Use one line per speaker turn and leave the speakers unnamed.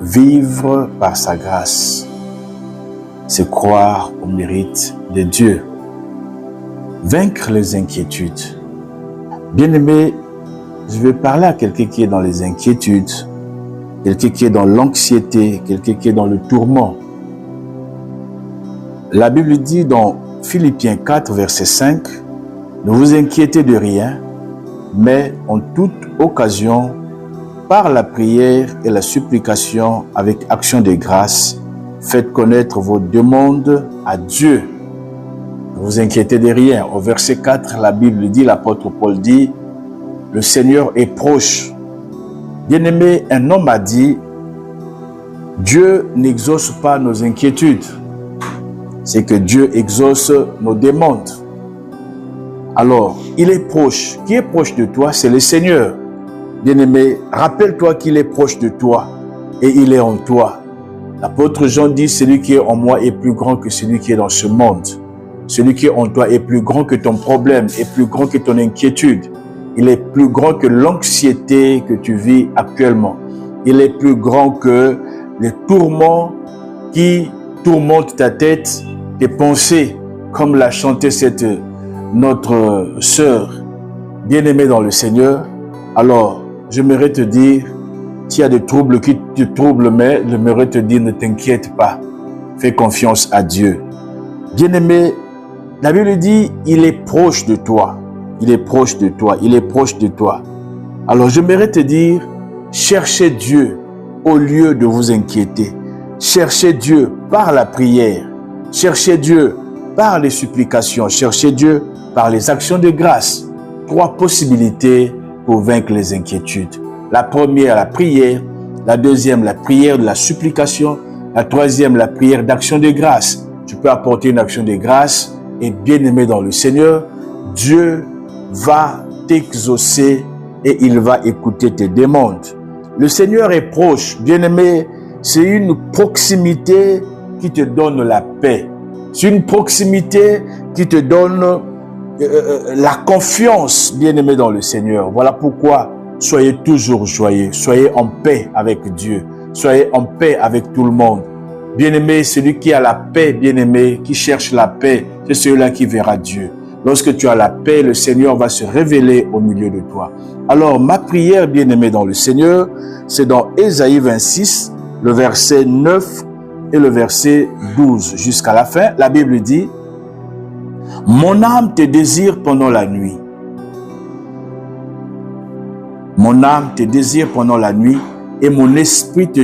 Vivre par sa grâce, c'est croire au mérite de Dieu. Vaincre les inquiétudes. Bien-aimé, je vais parler à quelqu'un qui est dans les inquiétudes, quelqu'un qui est dans l'anxiété, quelqu'un qui est dans le tourment. La Bible dit dans Philippiens 4, verset 5, « Ne vous inquiétez de rien, mais en toute occasion, par la prière et la supplication avec action de grâce, faites connaître vos demandes à Dieu. » Ne vous inquiétez de rien. Au verset 4, la Bible dit, l'apôtre Paul dit, « Le Seigneur est proche. » Bien-aimé, un homme a dit, « Dieu n'exauce pas nos inquiétudes. C'est que Dieu exauce nos demandes. » Alors, il est proche. Qui est proche de toi? C'est le Seigneur. Bien-aimé, rappelle-toi qu'il est proche de toi et il est en toi. L'apôtre Jean dit, celui qui est en moi est plus grand que celui qui est dans ce monde. Celui qui est en toi est plus grand que ton problème, est plus grand que ton inquiétude. Il est plus grand que l'anxiété que tu vis actuellement. Il est plus grand que les tourments qui tourmentent ta tête, tes pensées, comme l'a chanté notre sœur bien-aimée dans le Seigneur. Alors, j'aimerais te dire, s'il y a des troubles qui te troublent, mais j'aimerais te dire, ne t'inquiète pas. Fais confiance à Dieu. Bien-aimé, la Bible dit, il est proche de toi. Il est proche de toi. Il est proche de toi. Alors, j'aimerais te dire, cherchez Dieu au lieu de vous inquiéter. Cherchez Dieu par la prière. Cherchez Dieu par les supplications. Cherchez Dieu par les actions de grâce. 3 possibilités pour vaincre les inquiétudes. La première, la prière. La deuxième, la prière de la supplication. La troisième, la prière d'action de grâce. Tu peux apporter une action de grâce et bien-aimé dans le Seigneur, Dieu va t'exaucer et il va écouter tes demandes. Le Seigneur est proche. Bien-aimé, c'est une proximité qui te donne la paix. C'est une proximité qui te donne la confiance, bien-aimé dans le Seigneur. Voilà pourquoi soyez toujours joyeux. Soyez en paix avec Dieu. Soyez en paix avec tout le monde. Bien-aimé, celui qui a la paix, bien-aimé, qui cherche la paix, c'est celui-là qui verra Dieu. Lorsque tu as la paix, le Seigneur va se révéler au milieu de toi. Alors, ma prière, bien-aimé dans le Seigneur, c'est dans Ésaïe 26, le verset 9 et le verset 12 jusqu'à la fin. La Bible dit, « Mon âme te désire pendant la nuit. Mon âme te désire pendant la nuit et mon esprit te